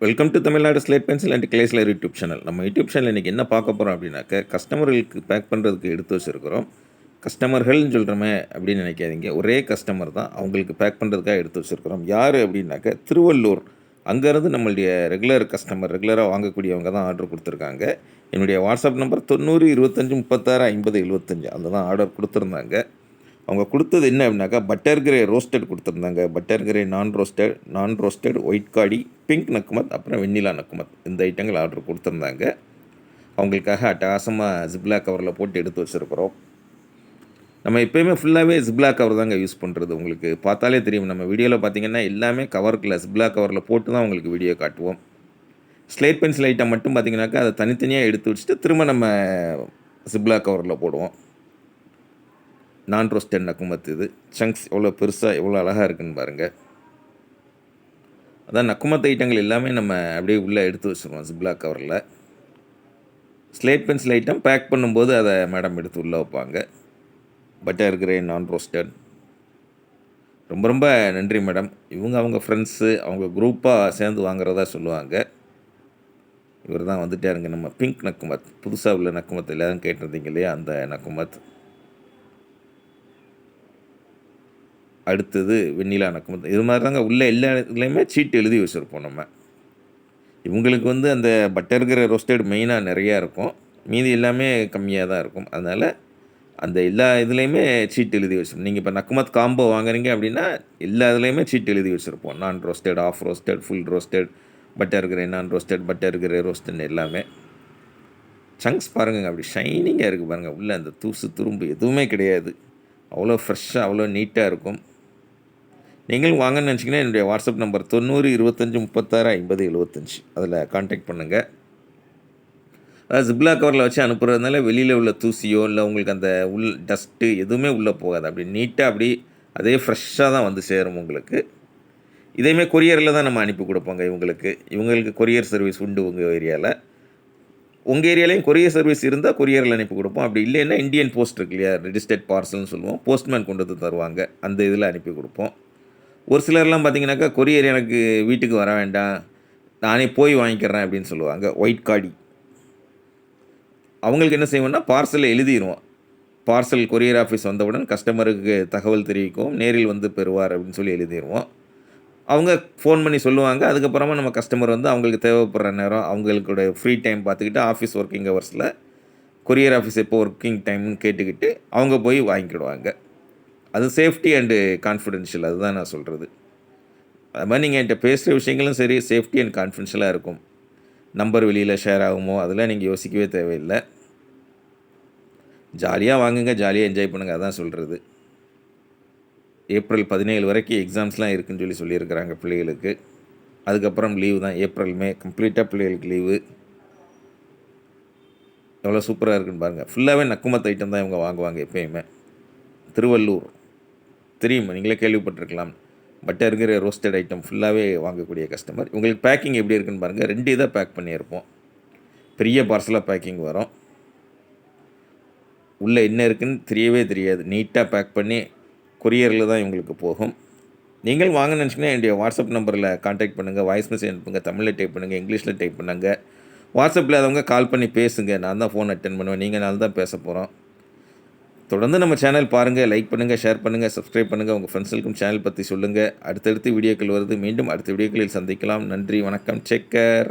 Welcome to Tamil Nadu slate pencil and கிளேஸ்லர் YouTube channel. நம்ம YouTube channel இன்றைக்கி என்ன பார்க்க போகிறோம் அப்படின்னாக்க, கஸ்டமர்களுக்கு பேக் பண்ணுறதுக்கு எடுத்து வச்சுருக்கிறோம். கஸ்டமர்கள்னு சொல்கிறோமே அப்படின்னு நினைக்காதீங்க, ஒரே கஸ்டமர் தான். அவங்களுக்கு பேக் பண்ணுறதுக்காக எடுத்து வச்சுருக்கிறோம். யார் அப்படின்னாக்க, திருவள்ளூர். அங்கேருந்து நம்மளுடைய ரெகுலர் கஸ்டமர், ரெகுலராக வாங்கக்கூடியவங்க தான் ஆர்டர் கொடுத்துருக்காங்க. என்னுடைய வாட்ஸ்அப் நம்பர் 90 25 36 50 75. அந்த தான் ஆர்டர் கொடுத்துருந்தாங்க. அவங்க கொடுத்தது என்ன அப்படின்னாக்கா, பட்டர் கிரே ரோஸ்டட் கொடுத்துருந்தாங்க. பட்டர் கிரே நான் ரோஸ்டட் ஒயிட் காடி, பிங்க் நக்குமத், அப்புறம் வெண்ணிலா நக்குமத், இந்த ஐட்டங்கள் ஆர்டர் கொடுத்துருந்தாங்க. அவங்களுக்காக அட்டகாசமாக ஜிப்லாக் கவரில் போட்டு எடுத்து வச்சுருக்கிறோம். நம்ம எப்போயுமே ஃபுல்லாகவே ஜிப்லாக் கவர் தாங்க யூஸ் பண்ணுறது. உங்களுக்கு பார்த்தாலே தெரியும், நம்ம வீடியோவில் பார்த்தீங்கன்னா எல்லாமே கவருக்குள்ள ஜிப்லாக் கவரில் போட்டு தான் உங்களுக்கு வீடியோ காட்டுவோம். ஸ்லேட் பென்சில் ஐட்டம் மட்டும் பார்த்தீங்கன்னாக்கா, அதை தனித்தனியாக எடுத்து வச்சுட்டு திரும்ப நம்ம ஜிப்லாக் கவரில் போடுவோம். நான் ரோஸ்டட் நக்குமத். இது சங்க்ஸ் எவ்வளோ பெருசாக எவ்வளோ அழகாக இருக்குன்னு பாருங்கள். அதான் நக்குமத் ஐட்டங்கள் எல்லாமே நம்ம அப்படியே உள்ளே எடுத்து வச்சுருவோம் ஜிப்லாக் கவரில். ஸ்லேட் பென்சில் ஐட்டம் பேக் பண்ணும்போது அதை மேடம் எடுத்து உள்ளே வைப்பாங்க. பட்டர் கிரே நான் ரோஸ்டட். ரொம்ப ரொம்ப நன்றி மேடம். அவங்க ஃப்ரெண்ட்ஸு அவங்க குரூப்பாக சேர்ந்து வாங்குறதா சொல்லுவாங்க. இவர் தான் வந்துட்டாருங்க நம்ம பிங்க் நக்குமத். புதுசாக உள்ள நக்குமத் எல்லோரும் கேட்டிருந்தீங்க இல்லையா, அந்த நக்குமத். அடுத்தது வெண்ணிலா நக்குமத். இது மாதிரி தாங்க உள்ள எல்லா இதுலேயுமே சீட்டு எழுதி வச்சுருப்போம் நம்ம. இவங்களுக்கு அந்த பட்டர் கிரே ரோஸ்டட் மெயினாக நிறையா இருக்கும், மீதி எல்லாமே கம்மியாக தான் இருக்கும். அதனால் அந்த எல்லா இதுலேயுமே சீட்டு எழுதி வச்சுருப்போம். நீங்கள் இப்போ நக்குமத் காம்போ வாங்குறீங்க அப்படின்னா எல்லா இதுலேயுமே சீட்டு எழுதி வச்சுருப்போம். Non roasted, half roasted, full roasted, butter கிரே நான் ரோஸ்டட், பட்டர் கிரே ரோஸ்டட்னு எல்லாமே. சங்க்ஸ் பாருங்கள், அப்படி ஷைனிங்காக இருக்குது பாருங்கள். உள்ளே அந்த தூசு துரும்பு எதுவுமே கிடையாது. அவ்வளோ ஃப்ரெஷ்ஷாக அவ்வளோ நீட்டாக இருக்கும். நீங்களும் வாங்கன்னு நினச்சிங்கன்னா என்னுடைய வாட்ஸ்அப் நம்பர் 90 25 36 50 75. அதில் கான்டாக்ட் பண்ணுங்கள். அதாவது ஜிப்லாக் கவரில் வச்சு அனுப்புறதுனால வெளியில் உள்ள தூசியோ இல்லை உங்களுக்கு அந்த டஸ்ட்டு எதுவுமே உள்ளே போகாது. அப்படி நீட்டாக அப்படி அதே ஃப்ரெஷ்ஷாக தான் வந்து சேரும் உங்களுக்கு. இதேமாதிரி கொரியரில் தான் நம்ம அனுப்பி கொடுப்போங்க இவங்களுக்கு கொரியர் சர்வீஸ் உண்டு உங்கள் ஏரியாவில். உங்கள் ஏரியாலையும் கொரியர் சர்வீஸ் இருந்தால் கொரியரில் அனுப்பி கொடுப்போம். அப்படி இல்லைன்னா இந்தியன் போஸ்ட் இருக்கு இல்லையா, ரெஜிஸ்டர்ட் பார்சல்னு சொல்லுவோம், போஸ்ட்மேன் கொண்டு வந்து தருவாங்க, அந்த இதில் அனுப்பி கொடுப்போம். ஒரு சிலர்லாம் பார்த்திங்கனாக்கா, கொரியர் எனக்கு வீட்டுக்கு வர வேண்டாம், நானே போய் வாங்கிக்கிறேன் அப்படின்னு சொல்லுவாங்க. ஒயிட் காடி அவங்களுக்கு என்ன செய்வோம்னா, பார்சலில் எழுதிடுவோம். பார்சல் கொரியர் ஆஃபீஸ் வந்தவுடன் கஸ்டமருக்கு தகவல் தெரிவிக்கும், நேரில் வந்து பெறுவார் அப்படின்னு சொல்லி எழுதிடுவோம். அவங்க ஃபோன் பண்ணி சொல்லுவாங்க. அதுக்கப்புறமா நம்ம கஸ்டமர் அவங்களுக்கு தேவைப்படுற நேரம், அவங்களுடைய ஃப்ரீ டைம் பார்த்துக்கிட்டு ஆஃபீஸ் ஒர்க்கிங் ஹவர்ஸில் கொரியர் ஆஃபீஸ் எப்போ ஒர்க்கிங் டைம்னு கேட்டுக்கிட்டு அவங்க போய் வாங்கிக்கிடுவாங்க. அது சேஃப்டி அண்டு கான்ஃபிடென்ஷியல், அதுதான் நான் சொல்கிறது. அது மாதிரி நீங்கள் என்கிட்ட பேசுகிற விஷயங்களும் சரி, சேஃப்டி அண்ட் கான்ஃபிடென்ஷியலாக இருக்கும். நம்பர் வெளியில் ஷேர் ஆகுமோ அதெல்லாம் நீங்கள் யோசிக்கவே தேவையில்லை. ஜாலியாக வாங்குங்க, ஜாலியாக என்ஜாய் பண்ணுங்கள், அதான் சொல்கிறது. ஏப்ரல் 17 வரைக்கும் எக்ஸாம்ஸ்லாம் இருக்குதுன்னு சொல்லியிருக்கிறாங்க பிள்ளைகளுக்கு. அதுக்கப்புறம் லீவு தான், ஏப்ரல் மே கம்ப்ளீட்டாக பிள்ளைகளுக்கு லீவு. எவ்வளோ சூப்பராக இருக்குன்னு பாருங்கள். ஃபுல்லாகவே நக்குமத் ஐட்டம் தான் இவங்க வாங்குவாங்க எப்போயுமே. திருவள்ளூர் தெரியுமா, நீங்களே கேள்விப்பட்டிருக்கலாம். பட்டர் கிரே ரோஸ்டட் ஐட்டம் ஃபுல்லாகவே வாங்கக்கூடிய கஸ்டமர். உங்களுக்கு பேக்கிங் எப்படி இருக்குன்னு பாருங்கள். 2 இதாக பேக் பண்ணியிருப்போம். பெரிய பார்சலாக பேக்கிங் வரும். உள்ளே என்ன இருக்குதுன்னு தெரியவே தெரியாது. நீட்டாக பேக் பண்ணி கொரியரில் தான் இவங்களுக்கு போகும். நீங்கள் வாங்க நினச்சிங்கன்னா என்னுடைய வாட்ஸ்அப் நம்பரில் கான்டாக்ட் பண்ணுங்கள், வாய்ஸ் மெசேஜ் அனுப்புங்க. தமிழில் டைப் பண்ணுங்கள், இங்கிலீஷில் டைப் பண்ணுங்கள். வாட்ஸ்அப்பில் அதவங்க கால் பண்ணி பேசுங்க, நான் தான் ஃபோன் அட்டென்ட் பண்ணுவேன், நீங்கள் நான் தான் பேச போகிறோம். தொடர்ந்து நம்ம சேனல் பாருங்கள், லைக் பண்ணுங்கள், ஷேர் பண்ணுங்கள், சப்ஸ்கிரைப் பண்ணுங்கள். உங்கள் ஃப்ரெண்ட்ஸுக்கும் சேனல் பற்றி சொல்லுங்கள். அடுத்தடுத்து வீடியோக்கள் வருது. மீண்டும் அடுத்த வீடியோக்களில் சந்திக்கலாம். நன்றி, வணக்கம், டேக் கேர்.